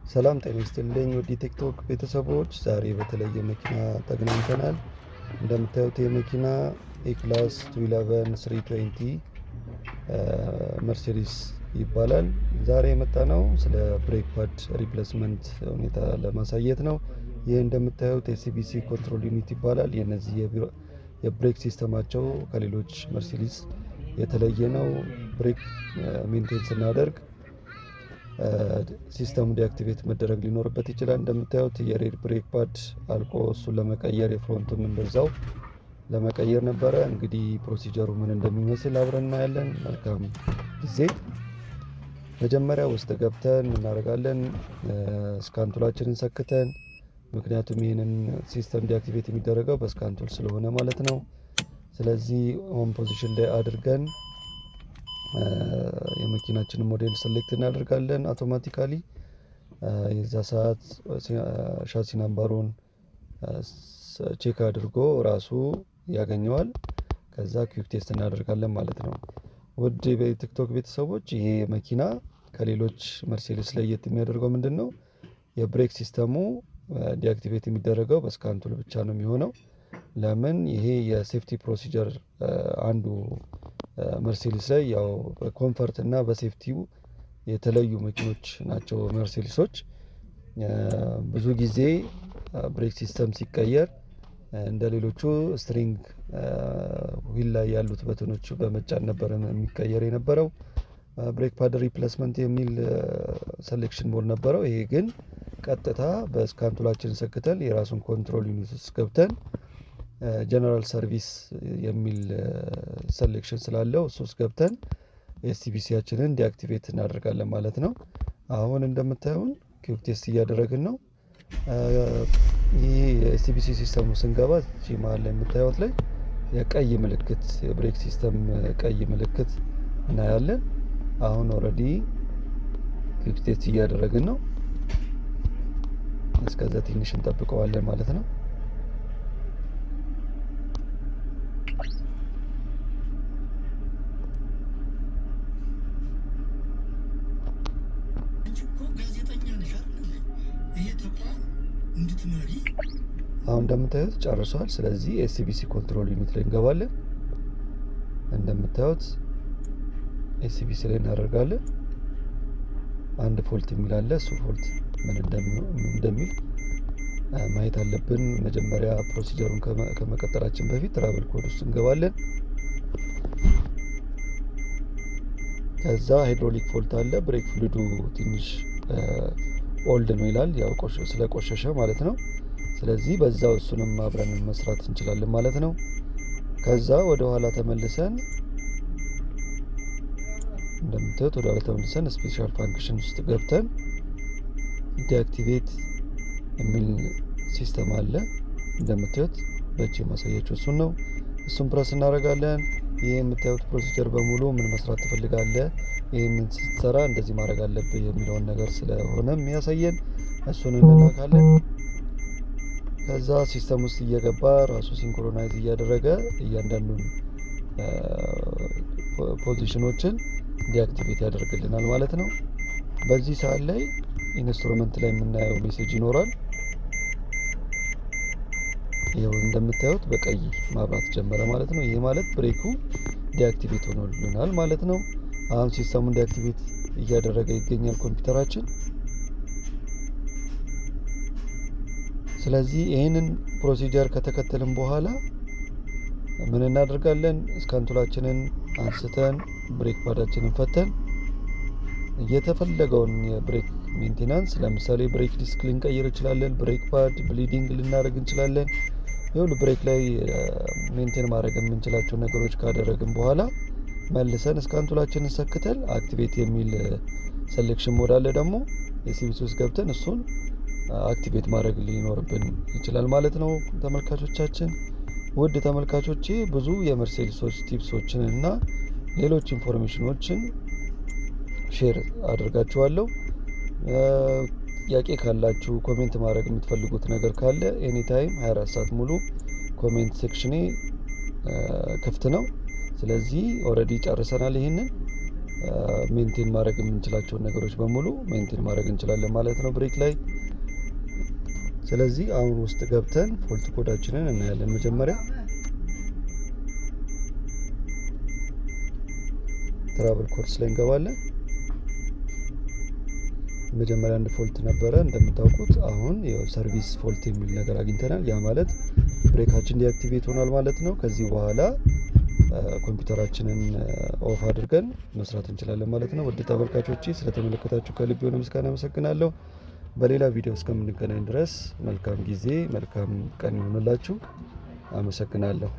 ሰላም ጤና ይስጥልኝ ውድ ቲክቶክ ቤተሰቦች፣ ዛሬ በተለየ መኪና ተገናኝተናል። እንደምታዩት የመኪና ኤክላስ 211 320 መርሴዲስ ይባላል። ዛሬ የመጣ ነው ስለ ብሬክ ፓድ ሪፕሌስመንት ሁኔታ ለማሳየት ነው። ይህ እንደምታዩት ኤሲቢሲ ኮንትሮል ዩኒት ይባላል። የነዚህ የብሬክ ሲስተማቸው ከሌሎች መርሴዲስ የተለየ ነው። ብሬክ ሜንቴን ስናደርግ ሲስተሙ ዲአክቲቬት መደረግ ሊኖርበት ይችላል። እንደምታዩት የሬድ ብሬክ ፓድ አልቆ እሱን ለመቀየር የፍሮንቱን እንደዛው ለመቀየር ነበረ። እንግዲህ ፕሮሲጀሩ ምን እንደሚመስል አብረን እናያለን። መልካም ጊዜ። መጀመሪያ ውስጥ ገብተን እናደርጋለን ስካንቱላችንን ሰክተን፣ ምክንያቱም ይህንን ሲስተም ዲአክቲቬት የሚደረገው በስካንቱል ስለሆነ ማለት ነው። ስለዚህ ሆም ፖዚሽን ላይ አድርገን የመኪናችንን ሞዴል ሰሌክት እናደርጋለን አውቶማቲካሊ። የዛ ሰዓት ሻሲ ናምበሩን ቼክ አድርጎ ራሱ ያገኘዋል። ከዛ ኩዊክ ቴስት እናደርጋለን ማለት ነው። ውድ የቲክቶክ ቤተሰቦች፣ ይሄ መኪና ከሌሎች መርሴዲስ ለየት የሚያደርገው ምንድን ነው? የብሬክ ሲስተሙ ዲአክቲቬት የሚደረገው በስካንቱል ብቻ ነው የሚሆነው። ለምን? ይሄ የሴፍቲ ፕሮሲጀር አንዱ መርሴዲስ ላይ ያው በኮምፈርት እና በሴፍቲው የተለዩ መኪኖች ናቸው መርሴዲሶች። ብዙ ጊዜ ብሬክ ሲስተም ሲቀየር እንደ ሌሎቹ ስትሪንግ ዊል ላይ ያሉት በተኖች በመጫን ነበር የሚቀየር የነበረው። ብሬክ ፓድ ሪፕሌስመንት የሚል ሴሌክሽን ሞድ ነበረው። ይሄ ግን ቀጥታ በስካንቱላችን ሰክተን የራሱን ኮንትሮል ዩኒት ውስጥ ገብተን ጀነራል ሰርቪስ የሚል ሴሌክሽን ስላለው እሱ ውስጥ ገብተን ኤስቲቢሲያችንን ዲአክቲቬት እናደርጋለን ማለት ነው። አሁን እንደምታዩን ኩዊክ ቴስት እያደረግን ነው። ይህ የኤስቲቢሲ ሲስተሙ ስንገባ መሀል ላይ የምታዩት ላይ የቀይ ምልክት የብሬክ ሲስተም ቀይ ምልክት እናያለን። አሁን ኦልሬዲ ኩዊክ ቴስት እያደረግን ነው። እስከዛ ትንሽ እንጠብቀዋለን ማለት ነው። አሁን እንደምታዩት ጨርሷል። ስለዚህ ኤስቢሲ ኮንትሮል ዩኒት ላይ እንገባለን። እንደምታዩት ኤስቢሲ ላይ እናደርጋለን። አንድ ፎልት የሚል አለ። እሱ ፎልት ምን እንደሚል ማየት አለብን። መጀመሪያ ፕሮሲጀሩን ከመቀጠላችን በፊት ትራቨል ኮድ ውስጥ እንገባለን። ከዛ ሃይድሮሊክ ፎልት አለ። ብሬክ ፍሉዱ ትንሽ ኦልድ ነው ይላል፣ ያው ስለቆሸሸ ማለት ነው። ስለዚህ በዛው እሱንም አብረን መስራት እንችላለን ማለት ነው። ከዛ ወደ ኋላ ተመልሰን እንደምታዩት ወደ ኋላ ተመልሰን ስፔሻል ፋንክሽን ውስጥ ገብተን ዲአክቲቬት የሚል ሲስተም አለ። እንደምታዩት በእጅ ማሳያችሁ እሱን ነው። እሱን ፕረስ እናደርጋለን። ይህ የምታዩት ፕሮሲጀር በሙሉ ምን መስራት ትፈልጋለህ፣ ይህንን ስትሰራ እንደዚህ ማድረግ አለብህ የሚለውን ነገር ስለሆነ የሚያሳየን እሱን እንላካለን። ከዛ ሲስተም ውስጥ እየገባ ራሱ ሲንክሮናይዝ እያደረገ እያንዳንዱን ፖዚሽኖችን ዲአክቲቬት ያደርግልናል ማለት ነው። በዚህ ሰዓት ላይ ኢንስትሩመንት ላይ የምናየው ሜሴጅ ይኖራል። ይኸው እንደምታዩት በቀይ ማብራት ጀመረ ማለት ነው። ይሄ ማለት ብሬኩ ዲአክቲቬት ሆኖልናል ማለት ነው። አሁን ሲስተሙን ዲአክቲቬት እያደረገ ይገኛል ኮምፒውተራችን። ስለዚህ ይህንን ፕሮሲጀር ከተከተልን በኋላ ምን እናደርጋለን? ስካንቱላችንን አንስተን ብሬክ ፓዳችንን ፈተን የተፈለገውን የብሬክ ሜንቴናንስ፣ ለምሳሌ ብሬክ ዲስክ ልንቀይር እንችላለን። ብሬክ ፓድ ብሊዲንግ ልናደርግ እንችላለን። ይሁን ብሬክ ላይ ሜንቴን ማድረግ የምንችላቸው ነገሮች ካደረግን በኋላ መልሰን ስካንቱላችንን ሰክተን አክቲቬት የሚል ሴሌክሽን ሞድ አለ። ደግሞ የሲቢሲ ውስጥ ገብተን እሱን አክቲቬት ማድረግ ሊኖርብን ይችላል ማለት ነው። ተመልካቾቻችን፣ ውድ ተመልካቾቼ፣ ብዙ የመርሴዲሶች ቲፕሶችን እና ሌሎች ኢንፎርሜሽኖችን ሼር አድርጋችኋለሁ። ጥያቄ ካላችሁ ኮሜንት ማድረግ የምትፈልጉት ነገር ካለ ኤኒታይም 24 ሰዓት ሙሉ ኮሜንት ሴክሽኔ ክፍት ነው። ስለዚህ ኦልሬዲ ጨርሰናል። ይሄንን ሜንቴን ማድረግ የምንችላቸውን ነገሮች በሙሉ ሜንቴን ማድረግ እንችላለን ማለት ነው ብሬክ ላይ። ስለዚህ አሁን ውስጥ ገብተን ፎልት ኮዳችንን እናያለን። መጀመሪያ ትራቭል ኮድስ ላይ እንገባለን። መጀመሪያ አንድ ፎልት ነበረ እንደምታውቁት። አሁን ሰርቪስ ፎልት የሚል ነገር አግኝተናል። ያ ማለት ብሬካችን ዲአክቲቬት ሆኗል ማለት ነው። ከዚህ በኋላ ኮምፒውተራችንን ኦፍ አድርገን መስራት እንችላለን ማለት ነው። ውድ ተመልካቾቼ ስለተመለከታችሁ ከልብ የሆነ ምስጋና አመሰግናለሁ። በሌላ ቪዲዮ እስከምንገናኝ ድረስ መልካም ጊዜ፣ መልካም ቀን ይሁንላችሁ። አመሰግናለሁ።